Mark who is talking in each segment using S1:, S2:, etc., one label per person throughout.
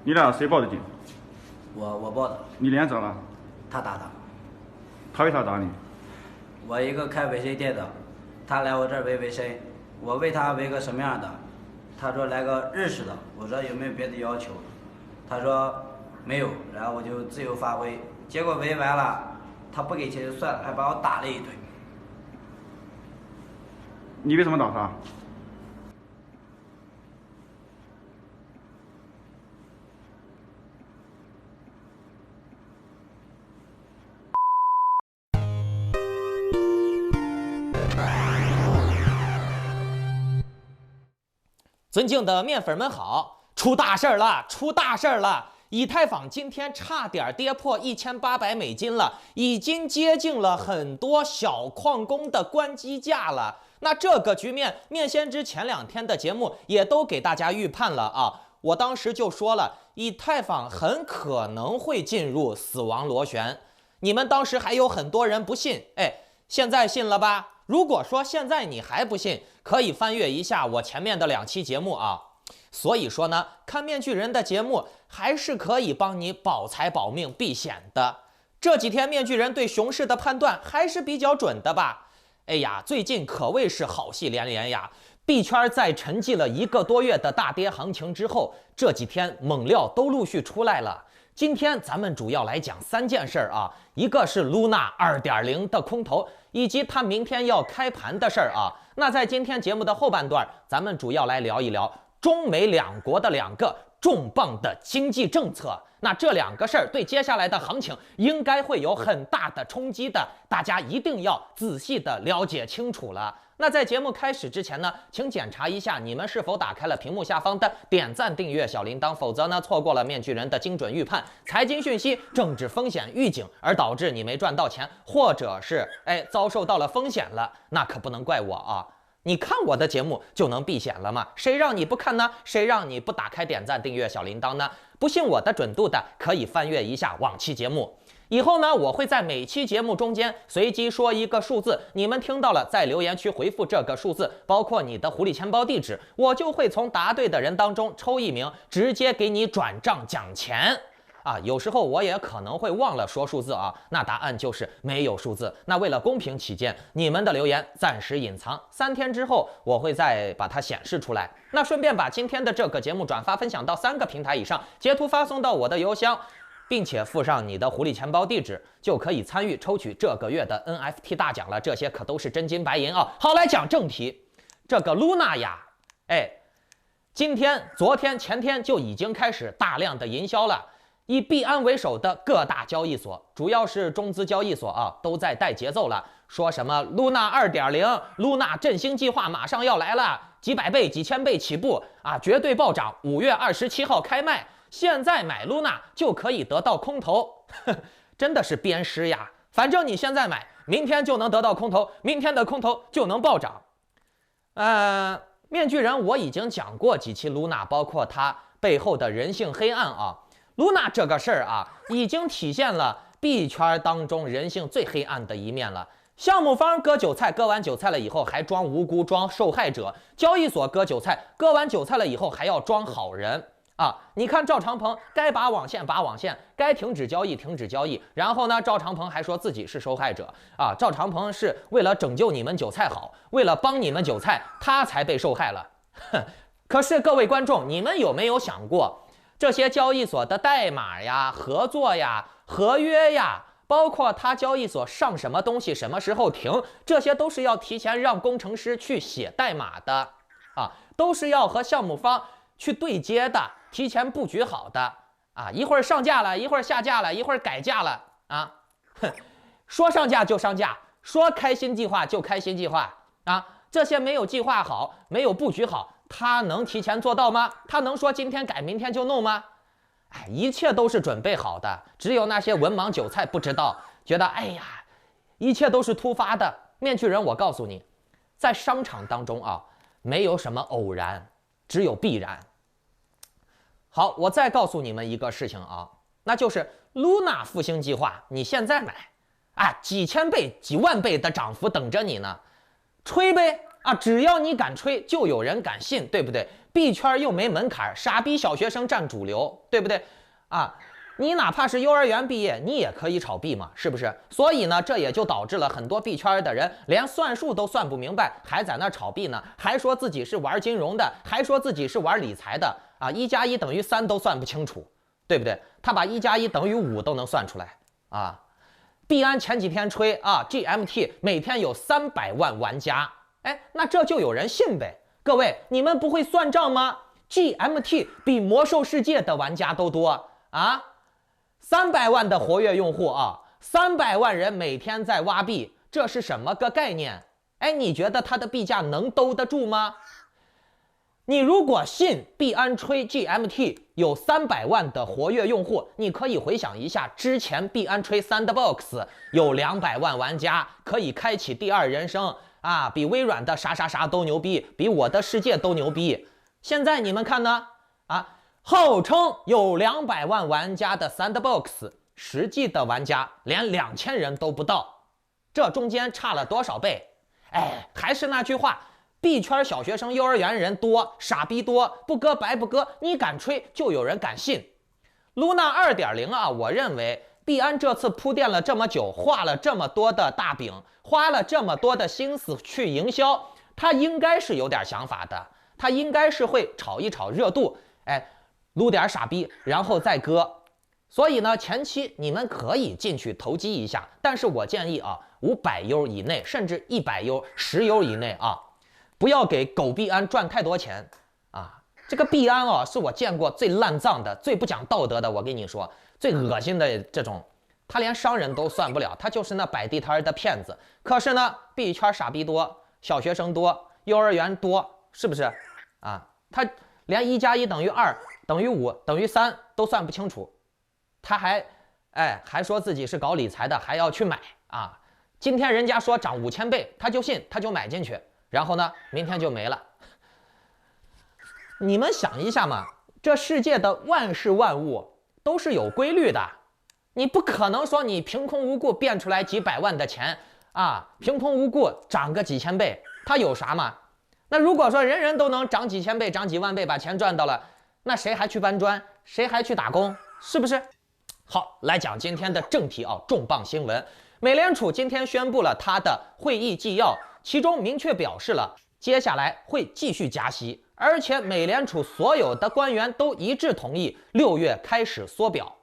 S1: 你俩谁报的警？
S2: 我报的。
S1: 你脸咋了？
S2: 他打的。
S1: 他为啥打你？
S2: 我一个开维 C 店的，他来我这儿围维 C，我问他围个什么样的，他说来个日式的，我说有没有别的要求，他说没有，然后我就自由发挥，结果围完了，他不给钱就算了，还把我打了一顿。
S1: 你为什么打他？
S3: 尊敬的面粉们好，出大事儿了，出大事儿了！以太坊今天差点跌破$1800了，已经接近了很多小矿工的关机价了。那这个局面，面先知前2天的节目也都给大家预判了啊。我当时就说了，以太坊很可能会进入死亡螺旋。你们当时还有很多人不信，现在信了吧？如果说现在你还不信，可以翻阅一下我前面的2期节目啊。所以说呢，看面具人的节目还是可以帮你保财保命避险的。这几天面具人对熊市的判断还是比较准的吧？哎呀，最近可谓是好戏连连呀！币圈在沉寂了1个多月的大跌行情之后，这几天猛料都陆续出来了。今天咱们主要来讲3件事儿啊，一个是 Luna 2.0 的空头，以及它明天要开盘的事儿啊。那在今天节目的后半段，咱们主要来聊一聊中美2国的2个重磅的经济政策。那这2个事儿对接下来的行情应该会有很大的冲击的，大家一定要仔细的了解清楚了。那在节目开始之前呢，请检查一下你们是否打开了屏幕下方的点赞、订阅、小铃铛，否则呢，错过了面具人的精准预判、财经讯息、政治风险预警，而导致你没赚到钱，或者是遭受到了风险了，那可不能怪我啊！你看我的节目就能避险了吗？谁让你不看呢？谁让你不打开点赞、订阅、小铃铛呢？不信我的准度的，可以翻阅一下往期节目。以后呢，我会在每期节目中间随机说一个数字，你们听到了，在留言区回复这个数字，包括你的狐狸钱包地址，我就会从答对的人当中抽1名，直接给你转账奖钱。有时候我也可能会忘了说数字啊，那答案就是没有数字。那为了公平起见，你们的留言暂时隐藏，3天之后我会再把它显示出来。那顺便把今天的这个节目转发分享到3个平台以上，截图发送到我的邮箱，并且附上你的狐狸钱包地址，就可以参与抽取这个月的 NFT 大奖了。这些可都是真金白银啊！好，来讲正题，这个 Luna 呀，今天、昨天、前天就已经开始大量的营销了。以币安为首的各大交易所，主要是中资交易所啊，都在带节奏了，说什么 Luna 2.0、Luna 振兴计划马上要来了，几百倍、几千倍起步啊，绝对暴涨，5月27号开卖，现在买 Luna 就可以得到空头，真的是鞭尸呀！反正你现在买，明天就能得到空头，明天的空头就能暴涨。面具人我已经讲过几期 Luna， 包括它背后的人性黑暗啊。Luna 这个事儿啊，已经体现了币圈当中人性最黑暗的一面了。项目方割韭菜，割完韭菜了以后还装无辜、装受害者；交易所割韭菜，割完韭菜了以后还要装好人啊！你看赵长鹏该拔网线拔网线，该停止交易停止交易，然后呢，赵长鹏还说自己是受害者啊！赵长鹏是为了拯救你们韭菜好，为了帮你们韭菜，他才被受害了。可是各位观众，你们有没有想过？这些交易所的代码呀、合作呀、合约呀，包括它交易所上什么东西、什么时候停，这些都是要提前让工程师去写代码的啊，都是要和项目方去对接的，提前布局好的啊。一会儿上架了，一会儿下架了，一会儿改价了啊，说上架就上架，说开新计划就开新计划啊，这些没有计划好、没有布局好。他能提前做到吗？他能说今天改明天就弄吗？一切都是准备好的，只有那些文盲韭菜不知道，觉得一切都是突发的。面具人，我告诉你，在商场当中啊，没有什么偶然，只有必然。好，我再告诉你们一个事情啊，那就是 Luna 复兴计划，你现在买，几千倍、几万倍的涨幅等着你呢，吹呗！只要你敢吹，就有人敢信，对不对？币圈又没门槛，傻逼小学生占主流，对不对？啊，你哪怕是幼儿园毕业，你也可以炒币嘛，是不是？所以呢，这也就导致了很多币圈的人连算术都算不明白，还在那炒币呢，还说自己是玩金融的，还说自己是玩理财的啊，1+1等于3都算不清楚，对不对？他把1+1等于5都能算出来啊。币安前几天吹啊 ，GMT 每天有300万玩家，哎，那这就有人信呗。各位，你们不会算账吗 ？GMT 比魔兽世界的玩家都多啊，300万的活跃用户啊，300万人每天在挖币，这是什么个概念？哎，你觉得它的币价能兜得住吗？你如果信币安吹 GMT 有300万的活跃用户，你可以回想一下之前币安吹 Sandbox 有200万玩家，可以开启第二人生啊，比微软的啥啥啥都牛逼，比我的世界都牛逼。现在你们看呢？啊，号称有200万玩家的 Sandbox， 实际的玩家连2000人都不到，这中间差了多少倍？哎，还是那句话。币圈小学生、幼儿园人多，傻逼多，不割白不割，你敢吹就有人敢信。Luna 2.0啊，我认为币安这次铺垫了这么久，画了这么多的大饼，花了这么多的心思去营销，他应该是有点想法的，他应该是会炒一炒热度，哎，撸点傻逼，然后再割。所以呢，前期你们可以进去投机一下，但是我建议啊，500U 以内，甚至100U、10U 以内啊。不要给狗币安赚太多钱啊！这个币安啊，是我见过最烂账的、最不讲道德的。我跟你说，最恶心的这种，他连商人都算不了，他就是那摆地摊的骗子。可是呢，币圈傻逼多，小学生多，幼儿园多，是不是啊？他连1+1等于2等于5等于3都算不清楚，他还说自己是搞理财的，还要去买啊！今天人家说涨5000倍，他就信，他就买进去。然后呢，明天就没了。你们想一下嘛，这世界的万事万物都是有规律的，你不可能说你凭空无故变出来几百万的钱啊，凭空无故涨个几千倍，它有啥嘛？那如果说人人都能涨几千倍、涨几万倍把钱赚到了，那谁还去搬砖？谁还去打工？是不是？好，来讲今天的正题啊，重磅新闻。美联储今天宣布了它的会议纪要。其中明确表示了，接下来会继续加息，而且美联储所有的官员都一致同意6月开始缩表。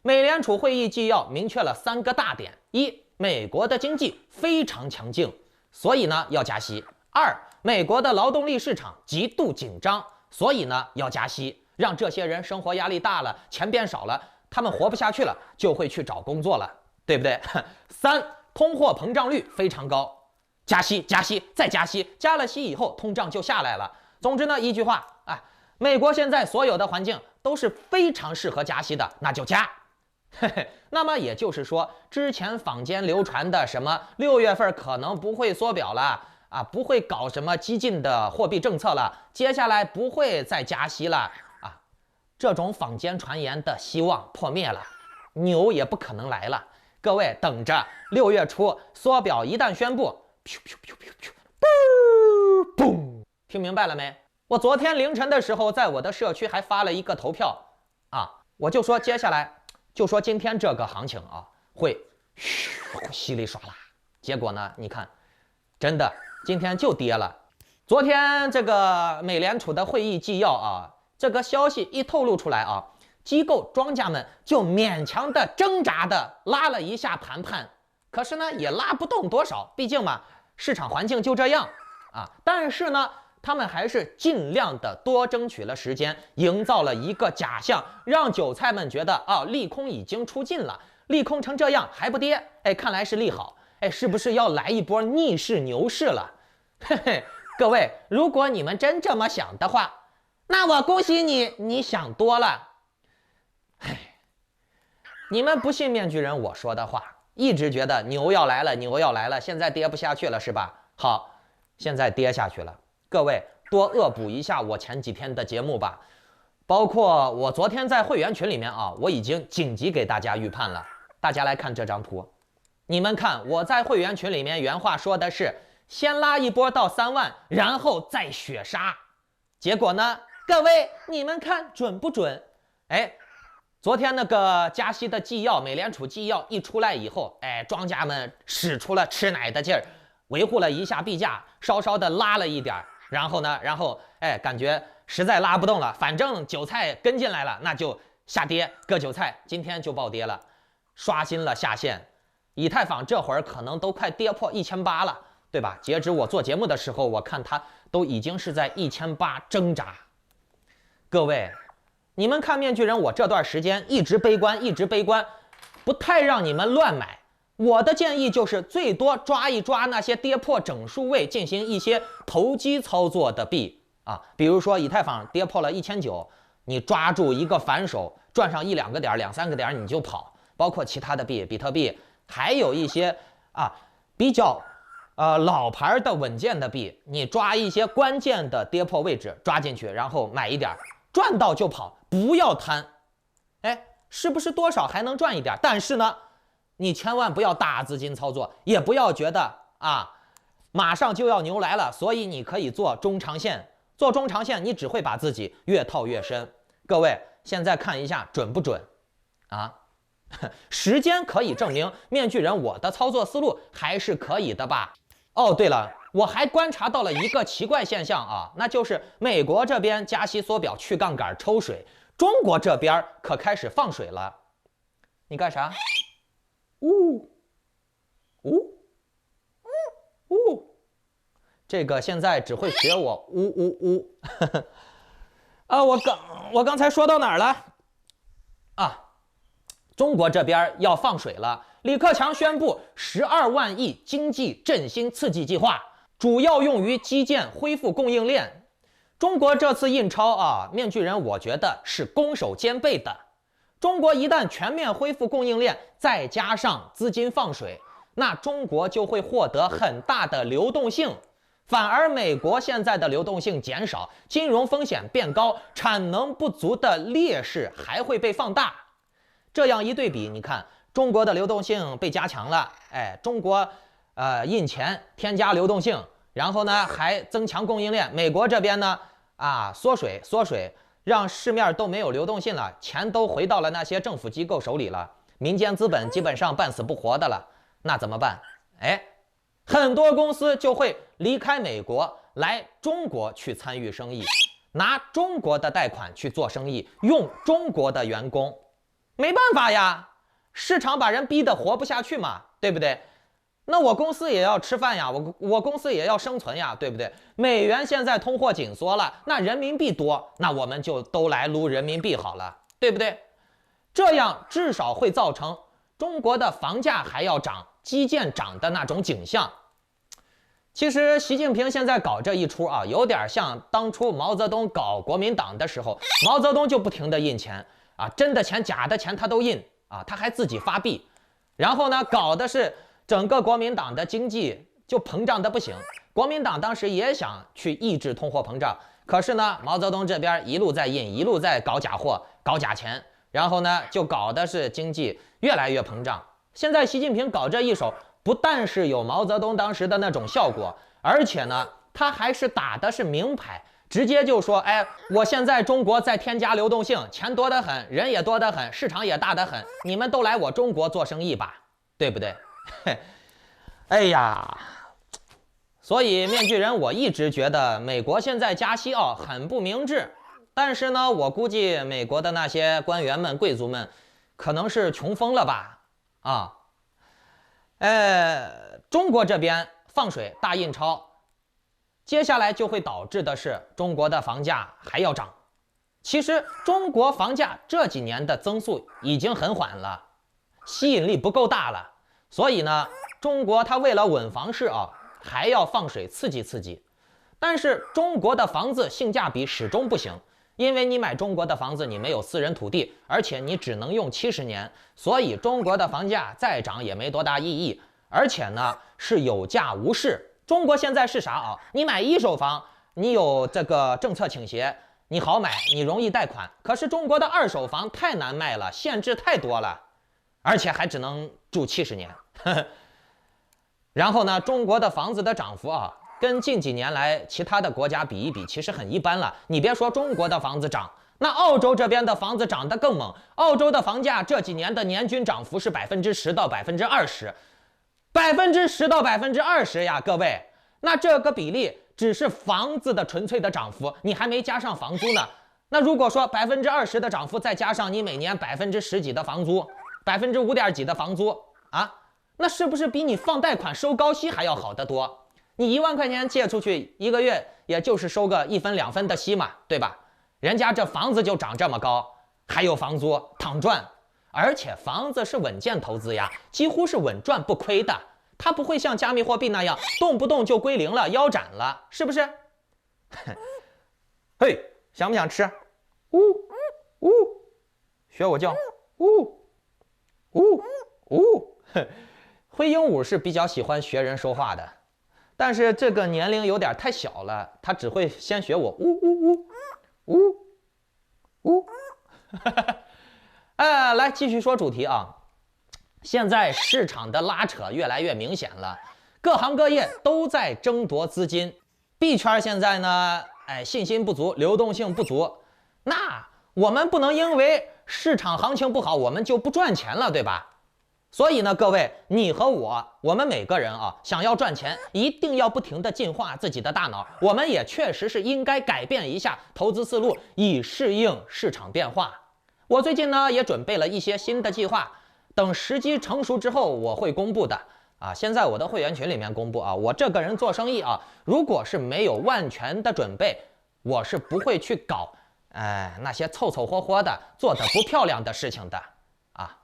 S3: 美联储会议纪要明确了3个大点：一，美国的经济非常强劲，所以呢要加息；二，美国的劳动力市场极度紧张，所以呢要加息，让这些人生活压力大了，钱变少了，他们活不下去了，就会去找工作了，对不对？三，通货膨胀率非常高。加息，加息，再加息，加了息以后，通胀就下来了。总之呢，一句话，哎，美国现在所有的环境都是非常适合加息的，那就加。嘿嘿，那么也就是说，之前坊间流传的什么6月份可能不会缩表了啊，不会搞什么激进的货币政策了，接下来不会再加息了啊，这种坊间传言的希望破灭了，牛也不可能来了。各位等着，6月初缩表一旦宣布。嘣！听明白了没？我昨天凌晨的时候，在我的社区还发了一个投票啊，我就说接下来，就说今天这个行情啊，会稀里刷啦。结果呢，你看，真的今天就跌了。昨天这个美联储的会议纪要啊，这个消息一透露出来啊，机构庄家们就勉强的挣扎的拉了一下盘盘，可是呢，也拉不动多少，毕竟嘛。市场环境就这样啊，但是呢，他们还是尽量的多争取了时间，营造了一个假象，让韭菜们觉得啊，利空已经出尽了，利空成这样还不跌，哎，看来是利好，哎，是不是要来一波逆势牛市了？嘿嘿，各位，如果你们真这么想的话，那我恭喜你，你想多了。唉，你们不信面具人我说的话。一直觉得牛要来了，牛要来了，现在跌不下去了是吧？好，现在跌下去了。各位多恶补一下我前几天的节目吧，包括我昨天在会员群里面啊，我已经紧急给大家预判了。大家来看这张图，你们看我在会员群里面原话说的是，先拉一波到3万，然后再雪杀。结果呢，各位你们看准不准？哎，昨天那个加息的纪要，美联储纪要一出来以后，哎，庄家们使出了吃奶的劲儿，维护了一下币价，稍稍的拉了一点，然后哎，感觉实在拉不动了，反正韭菜跟进来了，那就下跌，割韭菜，今天就暴跌了，刷新了下限。以太坊这会儿可能都快跌破1800了，对吧？截止我做节目的时候，我看它都已经是在1800挣扎。各位，你们看面具人，我这段时间一直悲观，不太让你们乱买。我的建议就是最多抓一抓那些跌破整数位，进行一些投机操作的币啊，比如说以太坊跌破了1900，你抓住一个反手，赚上1-2个点、2-3个点你就跑。包括其他的币，比特币，还有一些比较老牌的稳健的币，你抓一些关键的跌破位置抓进去，然后买一点。赚到就跑，不要贪，哎，是不是多少还能赚一点？但是呢，你千万不要大资金操作，也不要觉得马上就要牛来了，所以你可以做中长线。做中长线，你只会把自己越套越深。各位，现在看一下准不准啊？时间可以证明，面具人我的操作思路还是可以的吧？哦，对了。我还观察到了一个奇怪现象啊，那就是美国这边加息缩表去杠杆抽水，中国这边可开始放水了。你干啥？这个现在只会学我我刚才说到哪儿了？中国这边要放水了，李克强宣布12万亿经济振兴刺激计划。主要用于基建恢复供应链。中国这次印钞面具人我觉得是攻守兼备的。中国一旦全面恢复供应链，再加上资金放水，那中国就会获得很大的流动性。反而美国现在的流动性减少，金融风险变高，产能不足的劣势还会被放大。这样一对比，你看中国的流动性被加强了，哎，中国印钱添加流动性，然后呢还增强供应链。美国这边呢缩水，让市面都没有流动性了，钱都回到了那些政府机构手里了，民间资本基本上半死不活的了。那怎么办？哎，很多公司就会离开美国来中国去参与生意，拿中国的贷款去做生意，用中国的员工。没办法呀，市场把人逼得活不下去嘛，对不对？那我公司也要吃饭呀，我公司也要生存呀，对不对？美元现在通货紧缩了，那人民币多，那我们就都来撸人民币好了，对不对？这样至少会造成中国的房价还要涨，基建涨的那种景象。其实习近平现在搞这一出有点像当初毛泽东搞国民党的时候，毛泽东就不停地印钱真的钱假的钱他都印他还自己发币，然后呢搞的是整个国民党的经济就膨胀的不行。国民党当时也想去抑制通货膨胀，可是呢毛泽东这边一路在印，一路在搞假货搞假钱，然后呢就搞的是经济越来越膨胀。现在习近平搞这一手，不但是有毛泽东当时的那种效果，而且呢他还是打的是明牌，直接就说我现在中国在添加流动性，钱多得很，人也多得很，市场也大得很，你们都来我中国做生意吧，对不对？哎呀，所以面具人我一直觉得美国现在加息很不明智，但是呢我估计美国的那些官员们贵族们可能是穷疯了吧中国这边放水大印钞，接下来就会导致的是中国的房价还要涨。其实中国房价这几年的增速已经很缓了，吸引力不够大了，所以呢中国它为了稳房市还要放水刺激。但是中国的房子性价比始终不行，因为你买中国的房子你没有私人土地，而且你只能用70年，所以中国的房价再涨也没多大意义，而且呢是有价无市。中国现在是啥你买一手房，你有这个政策倾斜，你好买，你容易贷款。可是中国的二手房太难卖了，限制太多了，而且还只能住70年。然后呢，中国的房子的涨幅跟近几年来其他的国家比一比，其实很一般了。你别说中国的房子涨，那澳洲这边的房子涨得更猛。澳洲的房价这几年的年均涨幅是10%到20%，10%到20%呀，各位。那这个比例只是房子的纯粹的涨幅，你还没加上房租呢。那如果说20%的涨幅，再加上你每年10%几的房租，5%点几的房租啊，那是不是比你放贷款收高息还要好得多？你1万块钱借出去，1个月也就是收个1分2分的息嘛，对吧？人家这房子就涨这么高，还有房租躺赚，而且房子是稳健投资呀，几乎是稳赚不亏的。它不会像加密货币那样动不动就归零了、腰斩了，是不是？嘿，想不想吃？呜呜，学我叫呜呜呜。灰鹦鹉是比较喜欢学人说话的，但是这个年龄有点太小了，它只会先学我呜呜呜呜呜。来继续说主题啊。现在市场的拉扯越来越明显了，各行各业都在争夺资金。币圈现在呢，信心不足，流动性不足。那我们不能因为市场行情不好，我们就不赚钱了，对吧？所以呢，各位，你和我们每个人啊，想要赚钱，一定要不停地进化自己的大脑。我们也确实是应该改变一下投资思路，以适应市场变化。我最近呢，也准备了一些新的计划。等时机成熟之后，我会公布的啊。先在我的会员群里面公布啊。我这个人做生意啊，如果是没有万全的准备，我是不会去搞那些凑凑合合的、做得不漂亮的事情的啊。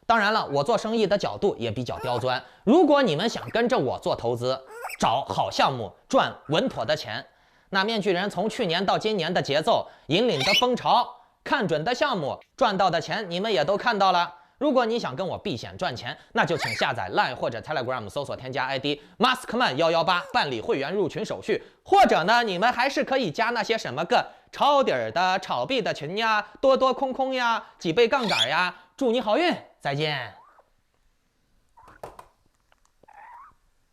S3: 当然了，我做生意的角度也比较刁钻。如果你们想跟着我做投资，找好项目，赚稳妥的钱，那面具人从去年到今年的节奏、引领的风潮、看准的项目、赚到的钱，你们也都看到了。如果你想跟我避险赚钱，那就请下载 Line 或者 Telegram 搜索添加 ID Maskman118办理会员入群手续，或者呢，你们还是可以加那些什么个抄底儿的、炒币的群呀、多多空空呀、几倍杠杆呀。祝你好运，再见。